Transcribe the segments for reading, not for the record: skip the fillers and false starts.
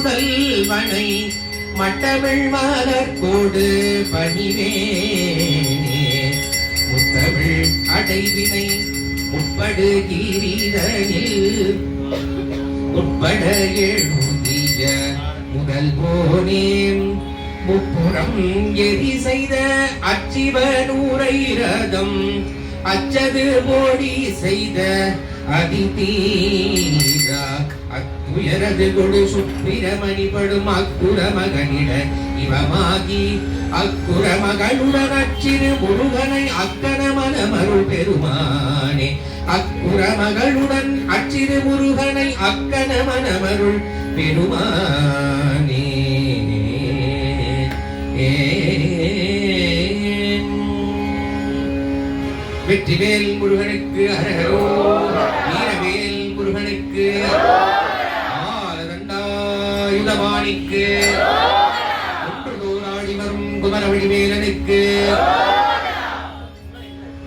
முதல்வனை மட்டமிழ் மலர்கோடு பணிவேனே முத்தமிழ் அடைவினை முப்படு கீரிதனில் உட்பட எழுதிய முதல் போனேன் முப்புறம் எரி செய்த அச்சிவனூரை ரதம் அச்சது போடி செய்த அதிதீரா அத்துயரது கொடு சுப்பிரமணிபடும் அக்குர மகனிட இவமாகி அக்குர மகளுடன் அச்சிறு முருகனை அக்கன மனமருள் பெருமானே அக்குர மகளுடன் அச்சிறு முருகனை அக்கன மனமருள் பெருமானே. வெற்றிவேல் முருகனுக்கு அரகரோரா, வீரவேல் முருகனுக்கு ஆலதண்டாயுதபாணிக்கு ஒன்றுதோராடி வரும் குமரவழிவேலனுக்கு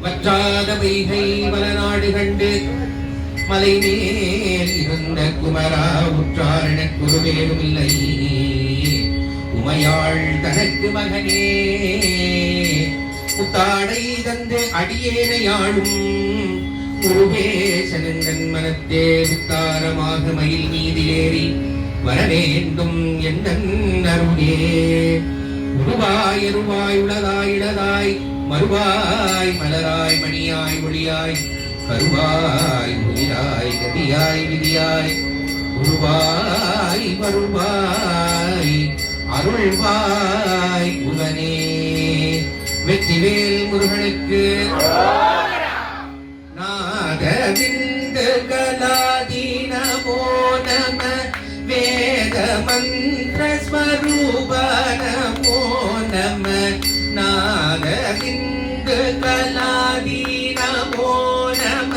வற்றாத வைகை வளநாடு கண்டு மலை மேல் இருந்த குமரா உற்றாரண குருவேலும் இல்லை உமையாள் தனக்கு மகனே முத்தாடை தந்து அடியேனையாளும் முருகேசனந்தன் மனத்தே வித்தாரமாக மயில் மீது ஏறி வரவேண்டும் என்னன் அருளே. உருவாய் அருவாய் உளதாய் இளதாய் மறுவாய் மலராய் மணியாய் ஒளியாய் கருவாய் உயிராய் கதியாய் விதியாய் உருவாய் வருவாய் அருள்வாய் உலனே. வெற்றிவேல் முருகனுக்கு நாதவிந்த கலாதீனமோ நம வேத மந்திர ஸ்வரூப நமோ நம நாதவிந்த கலாதீனமோ நம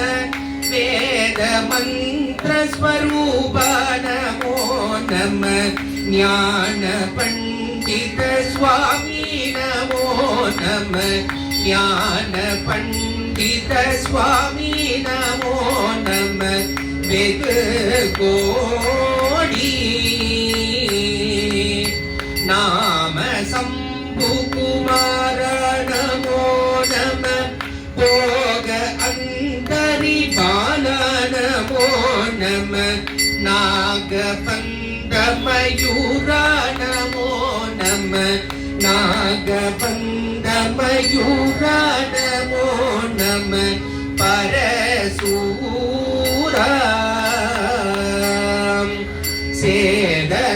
வேத மந்திர ஸ்வரூப நமோ நம ஞான பண்டித சுவாமி நமோ நம ஞான பண்டித சுவாமி நமோ நம வெகு கோடி நாம சம்பு குமார நமோ நம போக அந்தரி பால நமோ நம நாகபந்த மயூரா நமோ நம நாகபந்த மயூரா